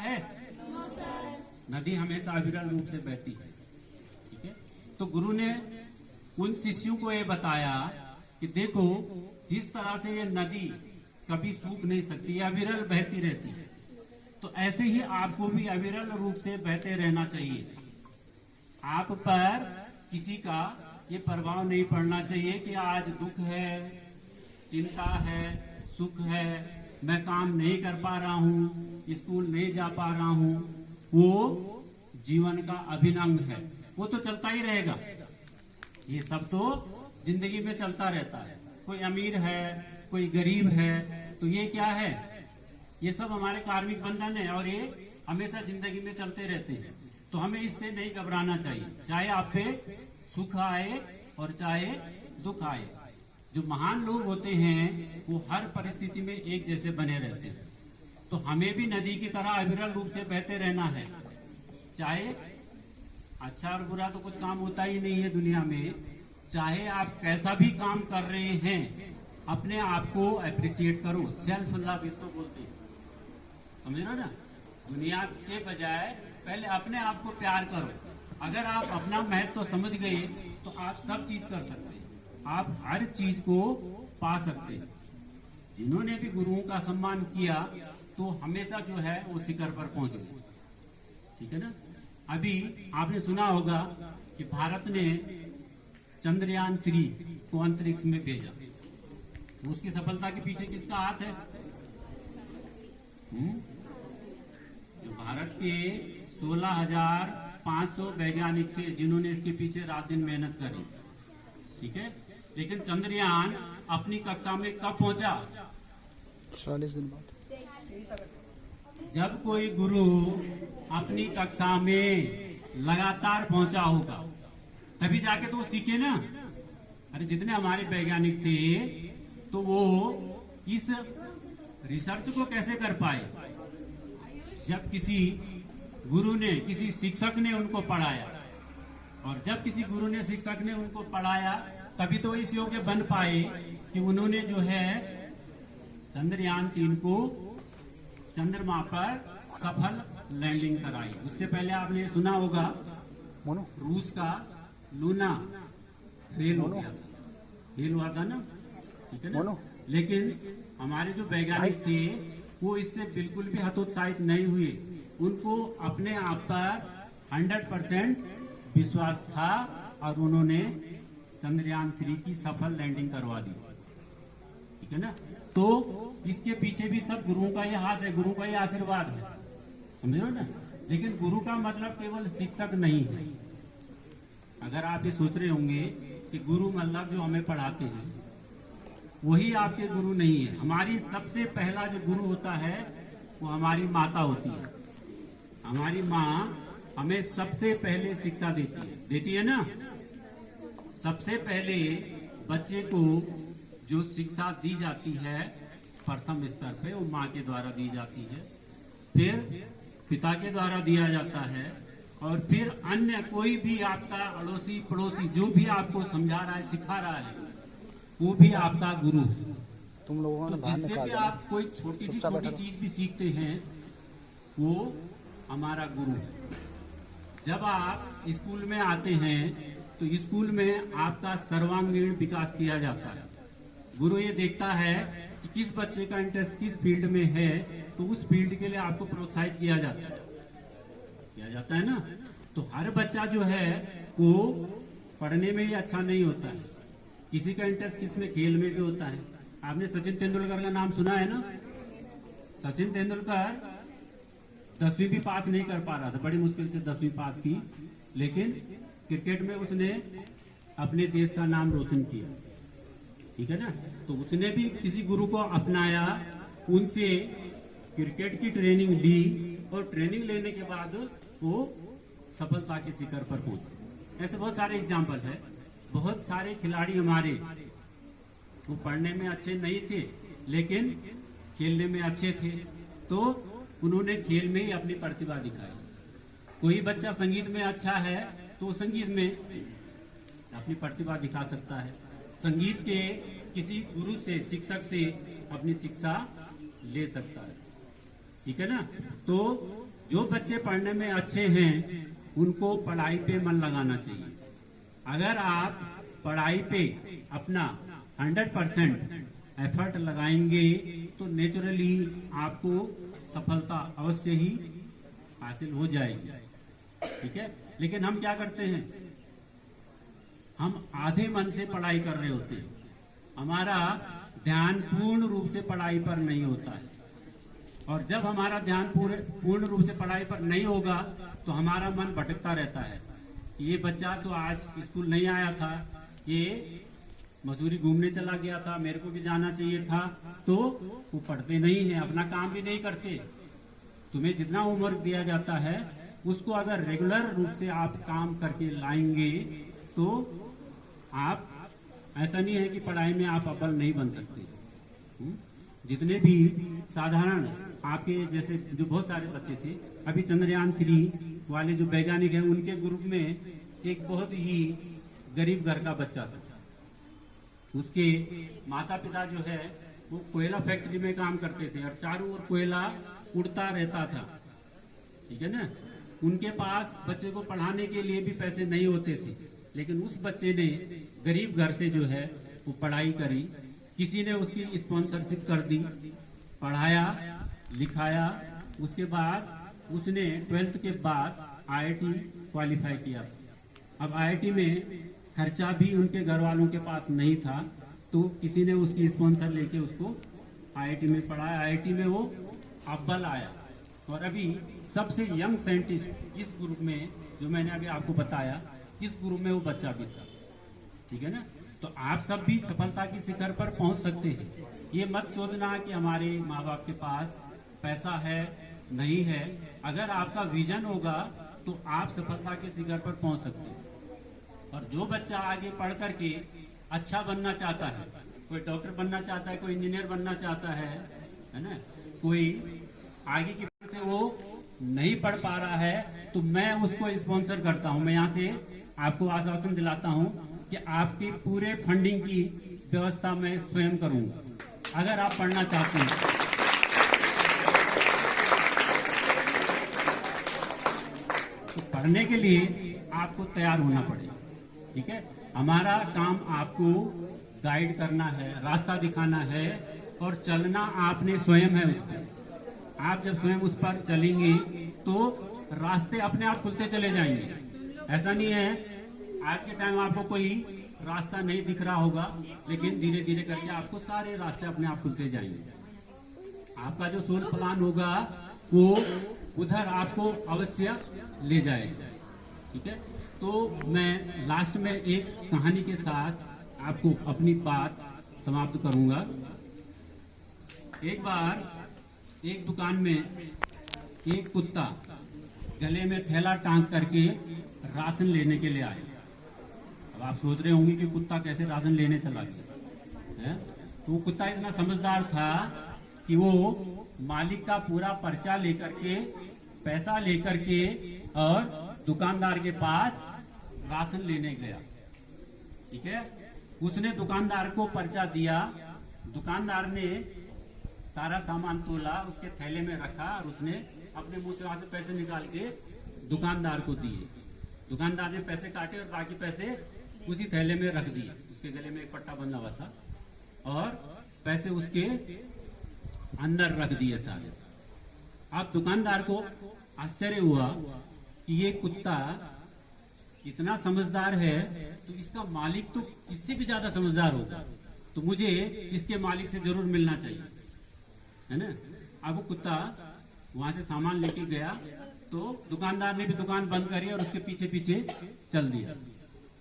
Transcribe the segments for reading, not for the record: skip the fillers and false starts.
है? नदी हमेशा अविरल रूप से बहती है। ठीक है, तो गुरु ने उन शिष्यों को ये बताया कि देखो, जिस तरह से ये नदी कभी सूख नहीं सकती, अविरल बहती रहती है, तो ऐसे ही आपको भी अविरल रूप से बहते रहना चाहिए। आप पर किसी का ये प्रभाव नहीं पड़ना चाहिए कि आज दुख है, चिंता है, सुख है, मैं काम नहीं कर पा रहा हूँ, स्कूल नहीं जा पा रहा हूँ। वो जीवन का अभिन्न अंग है, वो तो चलता ही रहेगा। ये सब तो जिंदगी में चलता रहता है। कोई अमीर है, कोई गरीब है, तो ये क्या है? ये सब हमारे कार्मिक बंधन है और ये हमेशा जिंदगी में चलते रहते हैं। तो हमें इससे नहीं घबराना चाहिए, चाहे आप पे सुख आए और चाहे दुख आए। जो महान लोग होते हैं वो हर परिस्थिति में एक जैसे बने रहते हैं। तो हमें भी नदी की तरह अविरल रूप से बहते रहना है। चाहे अच्छा और बुरा तो कुछ काम होता ही नहीं है दुनिया में। चाहे आप कैसा भी काम कर रहे हैं, अपने आप को अप्रिशिएट करो। सेल्फ लव इसको बोलते हैं, समझ रहे हो ना? दुनिया के बजाय पहले अपने आप को प्यार करो। अगर आप अपना महत्व तो समझ गए तो आप सब चीज कर सकते हैं, आप हर चीज को पा सकते हैं। जिन्होंने भी गुरुओं का सम्मान किया तो हमेशा जो है वो शिखर पर पहुंच गए। ठीक है ना? अभी आपने सुना होगा कि भारत ने चंद्रयान 3 को अंतरिक्ष में भेजा। उसकी सफलता के पीछे किसका हाथ है? जो भारत के 16,500 वैज्ञानिक थे जिन्होंने इसके पीछे रात दिन मेहनत करी। ठीक है, लेकिन चंद्रयान अपनी कक्षा में कब पहुंचा? 40 दिन बाद। जब कोई गुरु अपनी कक्षा में लगातार पहुंचा होगा तभी जाके तो वो सीखे ना। अरे जितने हमारे वैज्ञानिक थे तो वो इस रिसर्च को कैसे कर पाए? जब किसी गुरु ने, किसी शिक्षक ने उनको पढ़ाया, और जब किसी गुरु ने, शिक्षक ने उनको पढ़ाया तभी तो इस योग्य बन पाए कि उन्होंने जो है चंद्रयान 3 को चंद्रमा पर सफल लैंडिंग कराई। उससे पहले आपने सुना होगा रूस का लूना फेल हो गया, फेल हुआ था ना। ठीक है ना? लेकिन हमारे जो वैज्ञानिक थे वो इससे बिल्कुल भी हतोत्साहित नहीं हुए। उनको अपने आप पर 100% विश्वास था और उन्होंने चंद्रयान 3 की सफल लैंडिंग करवा दी। ठीक है ना? तो इसके पीछे भी सब गुरुओं का ये हाथ है, गुरु का ये आशीर्वाद है, समझ रहे हो ना? लेकिन गुरु का मतलब केवल शिक्षक नहीं है। अगर आप ये सोच रहे होंगे कि गुरु मतलब जो हमें पढ़ाते हैं वही आपके गुरु नहीं है। हमारी सबसे पहला जो गुरु होता है वो हमारी माता होती है। हमारी माँ हमें सबसे पहले शिक्षा देती है ना। सबसे पहले बच्चे को जो शिक्षा दी जाती है प्रथम स्तर पे वो माँ के द्वारा दी जाती है, फिर पिता के द्वारा दिया जाता है, और फिर अन्य कोई भी आपका अड़ोसी पड़ोसी जो भी आपको समझा रहा है, सिखा रहा है, वो भी आपका गुरु है। तुम लोगों ने तो जिससे भी आप कोई छोटी चीज भी सीखते हैं वो हमारा गुरु है। जब आप स्कूल में आते हैं तो स्कूल में आपका सर्वांगीण विकास किया जाता है। गुरु ये देखता है कि किस बच्चे का इंटरेस्ट किस फील्ड में है, तो उस फील्ड के लिए आपको प्रोत्साहित किया जाता है ना। तो हर बच्चा जो है वो पढ़ने में ही अच्छा नहीं होता है, किसी का इंटरेस्ट किसमें, खेल में भी होता है। आपने सचिन तेंदुलकर का नाम सुना है ना। सचिन तेंदुलकर 10वीं भी पास नहीं कर पा रहा था, बड़ी मुश्किल से 10वीं पास की, लेकिन क्रिकेट में उसने अपने देश का नाम रोशन किया। ठीक है ना? तो उसने भी किसी गुरु को अपनाया, उनसे क्रिकेट की ट्रेनिंग ली और ट्रेनिंग लेने के बाद वो सफलता के शिखर पर पहुंचे। ऐसे बहुत सारे एग्जाम्पल है। बहुत सारे खिलाड़ी हमारे वो पढ़ने में अच्छे नहीं थे लेकिन खेलने में अच्छे थे, तो उन्होंने खेल में ही अपनी प्रतिभा दिखाई। कोई बच्चा संगीत में अच्छा है तो वो संगीत में अपनी प्रतिभा दिखा सकता है। संगीत के किसी गुरु से, शिक्षक से अपनी शिक्षा ले सकता है। ठीक है ना? तो जो बच्चे पढ़ने में अच्छे हैं उनको पढ़ाई पे मन लगाना चाहिए। अगर आप पढ़ाई पे अपना 100% एफर्ट लगाएंगे तो नेचुरली आपको सफलता अवश्य ही हासिल हो जाएगी। ठीक है, लेकिन हम क्या करते हैं, हम आधे मन से पढ़ाई कर रहे होते हैं, हमारा ध्यान पूर्ण रूप से पढ़ाई पर नहीं होता है। और जब हमारा ध्यान पूर्ण रूप से पढ़ाई पर नहीं होगा तो हमारा मन भटकता रहता है। ये बच्चा तो आज स्कूल नहीं आया था, ये मसूरी घूमने चला गया था, मेरे को भी जाना चाहिए था, तो वो पढ़ते नहीं है, अपना काम भी नहीं करते। तुम्हें जितना होमवर्क दिया जाता है उसको अगर रेगुलर रूप से आप काम करके लाएंगे तो आप, ऐसा नहीं है कि पढ़ाई में आप अव्वल नहीं बन सकते। जितने भी साधारण आपके जैसे जो बहुत सारे बच्चे थे, अभी चंद्रयान 3 वाले जो वैज्ञानिक हैं उनके ग्रुप में एक बहुत ही गरीब घर का बच्चा था। उसके माता पिता जो है वो कोयला फैक्ट्री में काम करते थे और चारों ओर कोयला उड़ता रहता था। ठीक है ना, उनके पास बच्चे को पढ़ाने के लिए भी पैसे नहीं होते थे, लेकिन उस बच्चे ने गरीब घर से जो है वो पढ़ाई करी, किसी ने उसकी स्पॉन्सरशिप कर दी, पढ़ाया लिखाया। उसके बाद उसने 12th के बाद IIT क्वालिफाई किया। अब IIT में खर्चा भी उनके घर वालों के पास नहीं था, तो किसी ने उसकी स्पॉन्सर लेके उसको IIT में पढ़ाया। IIT में वो अव्वल आया और अभी सबसे यंग साइंटिस्ट इस ग्रुप में जो मैंने अभी आपको बताया, इस ग्रुप में वो बच्चा भी था। ठीक है ना, तो आप सब भी सफलता की शिखर पर पहुंच सकते हैं। ये मत सोचना कि हमारे माँ बाप के पास पैसा है नहीं है। अगर आपका विजन होगा तो आप सफलता के शिखर पर पहुंच सकते हैं। और जो बच्चा आगे पढ़ करके अच्छा बनना चाहता है, कोई डॉक्टर बनना चाहता है, कोई इंजीनियर बनना चाहता है ना, कोई आगे की से वो नहीं पढ़ पा रहा है, तो मैं उसको स्पॉन्सर करता हूं। मैं यहाँ से आपको आश्वासन दिलाता हूं कि आपकी पूरे फंडिंग की व्यवस्था मैं स्वयं करूंगा अगर आप पढ़ना चाहते हैं। तो पढ़ने के लिए आपको तैयार होना पड़ेगा। ठीक है, हमारा काम आपको गाइड करना है, रास्ता दिखाना है और चलना आपने स्वयं है उस पर। आप जब स्वयं उस पर चलेंगे तो रास्ते अपने आप खुलते चले जाएंगे। ऐसा नहीं है आज के टाइम आपको कोई रास्ता नहीं दिख रहा होगा, लेकिन धीरे धीरे करके आपको सारे रास्ते अपने आप खुलते जाएंगे। आपका जो सोल प्लान होगा वो उधर आपको अवश्य ले जाएगा। ठीक है, तो मैं लास्ट में एक कहानी के साथ आपको अपनी बात समाप्त करूंगा। एक बार एक दुकान में एक कुत्ता गले में थैला टांग करके राशन लेने के लिए आया। अब आप सोच रहे होंगे कि कुत्ता कैसे राशन लेने चला गया है? तो वो कुत्ता इतना समझदार था कि वो मालिक का पूरा पर्चा लेकर के, पैसा लेकर के और दुकानदार के पास राशन लेने गया। ठीक है, उसने दुकानदार को पर्चा दिया, दुकानदार ने सारा सामान तोला, उसके थैले में रखा और उसने अपने मुंह से वहां से पैसे निकाल के दुकानदार को दिए। दुकानदार ने पैसे काटे और बाकी पैसे उसी थैले में रख दिए। उसके गले में एक पट्टा बंधा हुआ था और पैसे उसके अंदर रख दिए सारे। अब दुकानदार को आश्चर्य हुआ कि ये कुत्ता इतना समझदार है, तो इसका मालिक तो इससे भी ज्यादा समझदार होगा, तो मुझे इसके मालिक से जरूर मिलना चाहिए, है ना। अब वो कुत्ता वहां से सामान लेके गया तो दुकानदार ने भी दुकान बंद करी और उसके पीछे पीछे चल दिया।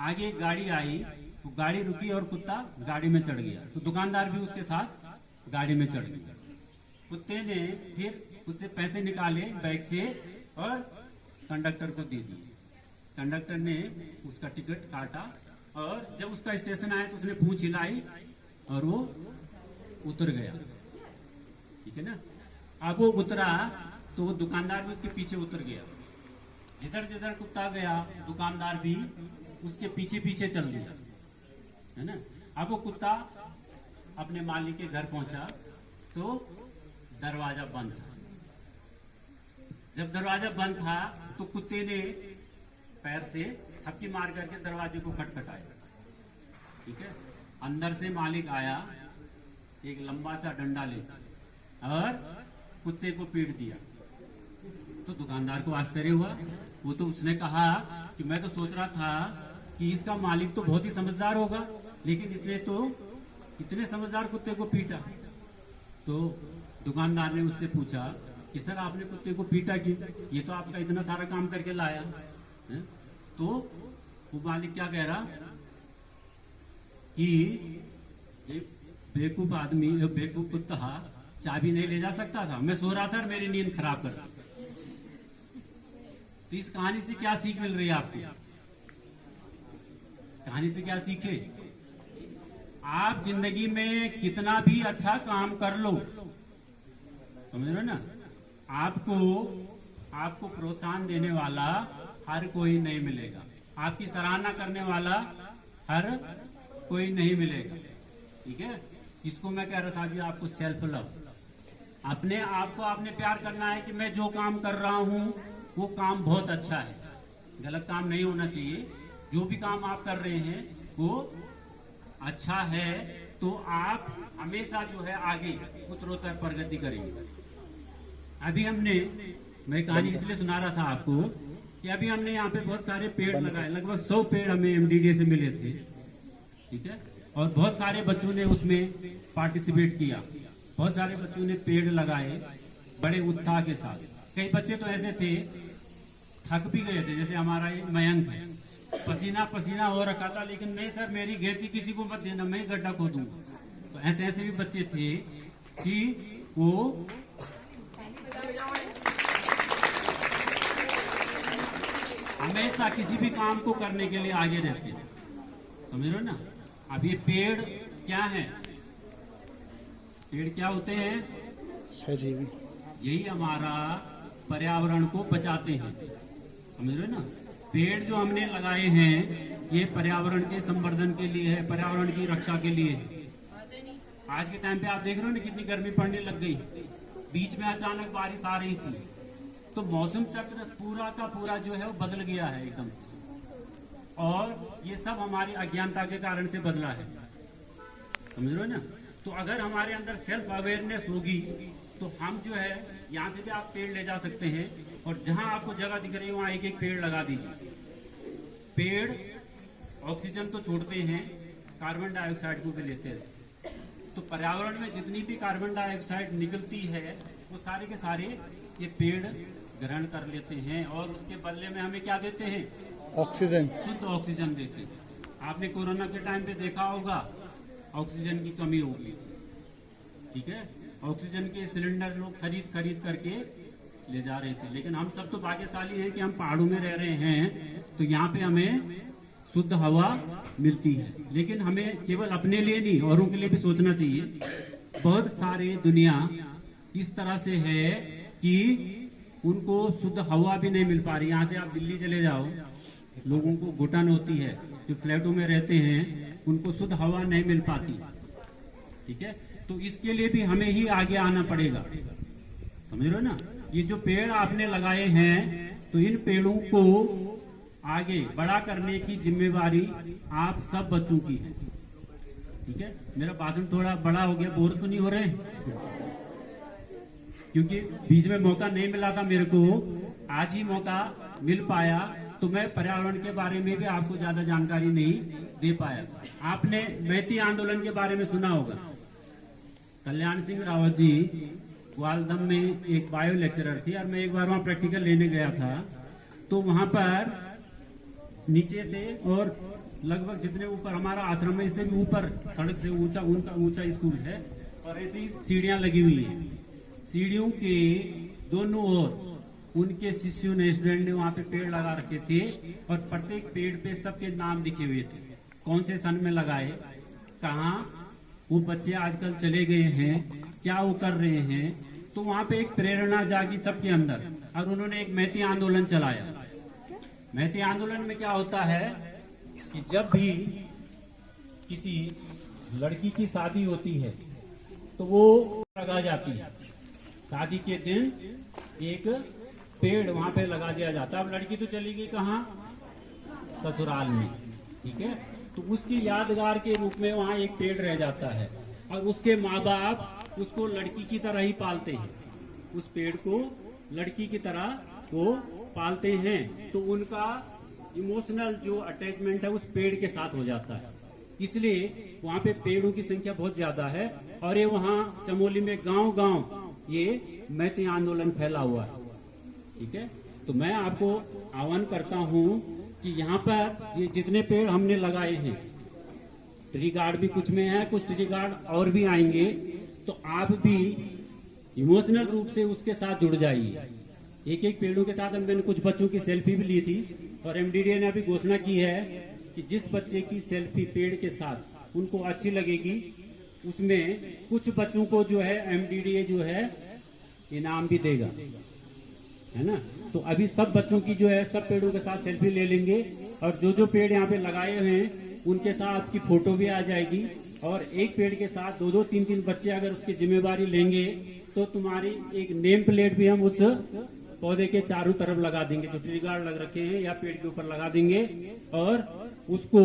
आगे एक गाड़ी आई, वो गाड़ी रुकी और कुत्ता गाड़ी में चढ़ गया, तो दुकानदार भी उसके साथ गाड़ी में चढ़ गया। कुत्ते ने फिर उससे पैसे निकाले बैग से और कंडक्टर को दे दिए। कंडक्टर ने उसका टिकट काटा और जब उसका स्टेशन आया तो उसने पूंछ हिलाई और वो उतर गया। ठीक है ना। अब वो उतरा तो वो दुकानदार भी उसके पीछे उतर गया। जिधर जिधर कुत्ता गया दुकानदार भी उसके पीछे पीछे चल दिया, है ना। अब वो कुत्ता अपने मालिक के घर पहुंचा तो दरवाजा बंद था। जब दरवाजा बंद था तो कुत्ते ने पैर से थपकी मार करके दरवाजे को खटखटाया। ठीक है, अंदर से मालिक आया एक लंबा सा डंडा लेकर और कुत्ते को पीट दिया। तो दुकानदार को आश्चर्य हुआ। वो तो उसने कहा कि मैं तो सोच रहा था कि इसका मालिक तो बहुत ही समझदार होगा, लेकिन इसने तो इतने समझदार कुत्ते को पीटा। तो दुकानदार ने उससे पूछा कि सर आपने कुत्ते को पीटा क्यों? ये तो आपका इतना सारा काम करके लाया है। तो वो मालिक क्या कह रहा कि ये बेवकूफ आदमी, बेवकूफ कुत्ता चाबी नहीं ले जा सकता था, मैं सो रहा था और मेरी नींद खराब कर रहा। तो इस कहानी से क्या सीख मिल रही है आपको? कहानी से क्या सीखे? आप जिंदगी में कितना भी अच्छा काम कर लो, समझ रहे ना, आपको प्रोत्साहन देने वाला हर कोई नहीं मिलेगा, आपकी सराहना करने वाला हर कोई नहीं मिलेगा। ठीक है, इसको मैं कह रहा था अभी आपको सेल्फ लव, अपने आप को आपने प्यार करना है कि मैं जो काम कर रहा हूं वो काम बहुत अच्छा है, गलत काम नहीं होना चाहिए। जो भी काम आप कर रहे हैं वो अच्छा है, तो आप हमेशा जो है आगे उत्तरोत्तर प्रगति करेंगे। अभी मैं कहानी इसलिए सुना रहा था आपको कि अभी हमने यहाँ पे बहुत सारे पेड़ लगाए, लगभग 100 पेड़ हमें एमडीडीए से मिले थे। ठीक है, और बहुत सारे बच्चों ने उसमें पार्टिसिपेट किया, बहुत सारे बच्चों ने पेड़ लगाए बड़े उत्साह के साथ। कई बच्चे तो ऐसे थे थक भी गए थे, जैसे हमारा ये मयंक है, पसीना पसीना हो रखा था, लेकिन नहीं सर मेरी खेती किसी को मत देना, मैं गड्ढा खोदूंगा। तो ऐसे ऐसे भी बच्चे थे कि वो हमेशा किसी भी काम को करने के लिए आगे रहते हैं, समझ रहे हो ना। अब ये पेड़ क्या है? पेड़ क्या होते हैं? सजीवी। यही हमारा पर्यावरण को बचाते हैं, समझ रहे हो ना। पेड़ जो हमने लगाए हैं ये पर्यावरण के संवर्धन के लिए है, पर्यावरण की रक्षा के लिए है। आज के टाइम पे आप देख रहे हो ना कितनी गर्मी पड़ने लग गई, बीच में अचानक बारिश आ रही थी, तो मौसम चक्र पूरा का पूरा जो है वो बदल गया है एकदम से, और ये सब हमारी अज्ञानता के कारण से बदला है, समझ रहे हो ना। तो अगर हमारे अंदर सेल्फ अवेयरनेस होगी तो हम जो है यहाँ से भी आप पेड़ ले जा सकते हैं, और जहां आपको जगह दिख रही है वहां एक एक पेड़ लगा दीजिए। पेड़ ऑक्सीजन तो छोड़ते हैं, कार्बन डाइऑक्साइड को भी लेते हैं। तो पर्यावरण में जितनी भी कार्बन डाइऑक्साइड निकलती है वो सारे के सारे ये पेड़ ग्रहण कर लेते हैं, और उसके बदले में हमें क्या देते हैं? ऑक्सीजन, शुद्ध ऑक्सीजन देते हैं। आपने कोरोना के टाइम पे देखा होगा ऑक्सीजन की कमी होगी। ठीक है, ऑक्सीजन के सिलेंडर लोग खरीद करके ले जा रहे थे, लेकिन हम सब तो भाग्यशाली हैं कि हम पहाड़ों में रह रहे हैं, तो यहाँ पे हमें शुद्ध हवा मिलती है। लेकिन हमें केवल अपने लिए नहीं, औरों के लिए भी सोचना चाहिए। बहुत सारे दुनिया इस तरह से है कि उनको शुद्ध हवा भी नहीं मिल पा रही। यहाँ से आप दिल्ली चले जाओ, लोगों को घुटन होती है, जो फ्लैटों में रहते हैं उनको शुद्ध हवा नहीं मिल पाती। ठीक है, तो इसके लिए भी हमें ही आगे आना पड़ेगा, समझ रहे हो ना। ये जो पेड़ आपने लगाए हैं, तो इन पेड़ों को आगे बड़ा करने की जिम्मेवारी आप सब बच्चों की है। ठीक है, मेरा भाषण थोड़ा बड़ा हो गया, बोर तो नहीं हो रहे? क्योंकि बीच में मौका नहीं मिला था मेरे को, आज ही मौका मिल पाया, तो मैं पर्यावरण के बारे में भी आपको ज्यादा जानकारी नहीं दे पाया। आपने मैती आंदोलन के बारे में सुना होगा। कल्याण सिंह रावत जी ग्वालदम में एक बायो लेक्चरर थी, और मैं एक बार वहां प्रैक्टिकल लेने गया था, तो वहां पर नीचे से और लगभग जितने ऊपर हमारा आश्रम है इससे भी ऊपर सड़क से ऊंचा उनका ऊंचा स्कूल है, और ऐसी सीढ़ियां लगी हुई हैं। सीढ़ियों के दोनों ओर उनके शिष्यों ने, स्टूडेंट ने वहां पे पेड़ लगा रखे थे, और प्रत्येक पेड़ पे सबके नाम लिखे हुए थे, कौन से सन में लगाए, कहाँ वो बच्चे आजकल चले गए हैं, क्या वो कर रहे हैं। तो वहां पे एक प्रेरणा जागी सबके अंदर, और उन्होंने एक मैती आंदोलन चलाया। मैती आंदोलन में क्या होता है कि जब भी किसी लड़की की शादी होती है तो वो लगा जाती है। शादी के दिन एक पेड़ वहां पे लगा दिया जाता है। अब लड़की तो चली गई कहाँ, ससुराल में, ठीक है, तो उसकी यादगार के रूप में वहाँ एक पेड़ रह जाता है और उसके माँ बाप उसको लड़की की तरह ही पालते हैं, उस पेड़ को लड़की की तरह वो पालते हैं, तो उनका इमोशनल जो अटैचमेंट है उस पेड़ के साथ हो जाता है। इसलिए वहाँ पे पेड़ों की संख्या बहुत ज्यादा है और ये वहाँ चमोली में गांव गांव ये मैत्री आंदोलन फैला हुआ है, ठीक है। तो मैं आपको आह्वान करता हूँ कि यहाँ पर ये जितने पेड़ हमने लगाए हैं, ट्री गार्ड भी कुछ में है, कुछ ट्री गार्ड और भी आएंगे, तो आप भी इमोशनल रूप से उसके साथ जुड़ जाइए। एक एक पेड़ों के साथ मैंने कुछ बच्चों की सेल्फी भी ली थी और एमडीडीए ने अभी घोषणा की है कि जिस बच्चे की सेल्फी पेड़ के साथ उनको अच्छी लगेगी, उसमें कुछ बच्चों को जो है एमडीडीए जो है इनाम भी देगा, है ना। तो अभी सब बच्चों की जो है सब पेड़ों के साथ सेल्फी ले लेंगे और जो जो पेड़ यहाँ पे लगाए हुए हैं उनके साथ की फोटो भी आ जाएगी और एक पेड़ के साथ दो दो तीन तीन बच्चे अगर उसकी जिम्मेवारी लेंगे तो तुम्हारी एक नेम प्लेट भी हम उस पौधे के चारों तरफ लगा देंगे, जो ट्री गार्ड लग रखे हैं या पेड़ के ऊपर लगा देंगे और उसको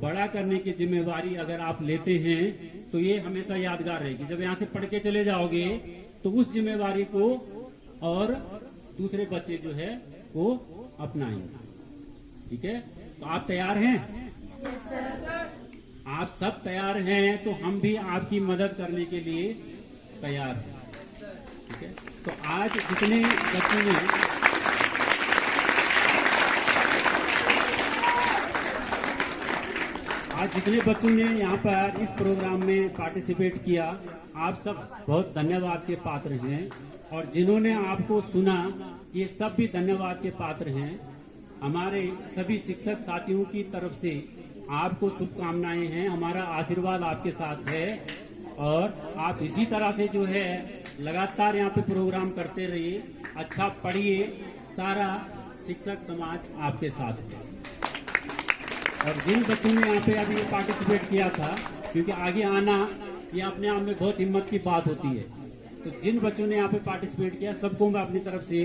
बड़ा करने की जिम्मेवारी अगर आप लेते हैं तो ये हमेशा यादगार रहेगी। जब यहाँ से पढ़ के चले जाओगे तो उस जिम्मेवारी को और दूसरे बच्चे जो है वो अपनाएंगे, ठीक है। तो आप तैयार हैं? आप सब तैयार हैं तो हम भी आपकी मदद करने के लिए तैयार हैं, ठीक है। तो आज जितने बच्चों ने यहाँ पर इस प्रोग्राम में पार्टिसिपेट किया, आप सब बहुत धन्यवाद के पात्र हैं और जिन्होंने आपको सुना ये सब भी धन्यवाद के पात्र हैं। हमारे सभी शिक्षक साथियों की तरफ से आपको शुभकामनाएं हैं, हमारा आशीर्वाद आपके साथ है और आप इसी तरह से जो है लगातार यहाँ पे प्रोग्राम करते रहिए, अच्छा पढ़िए, सारा शिक्षक समाज आपके साथ है। और जिन बच्चों ने यहाँ पे अभी पार्टिसिपेट किया था, क्योंकि आगे आना ये अपने आप में बहुत हिम्मत की बात होती है, तो जिन बच्चों ने यहाँ पे पार्टिसिपेट किया सबको मैं अपनी तरफ से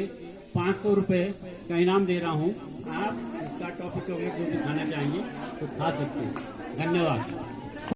500 रुपए का इनाम दे रहा हूँ। आप इसका टॉफी चॉकलेट जो भी खाना चाहेंगे तो खा सकते हैं। धन्यवाद।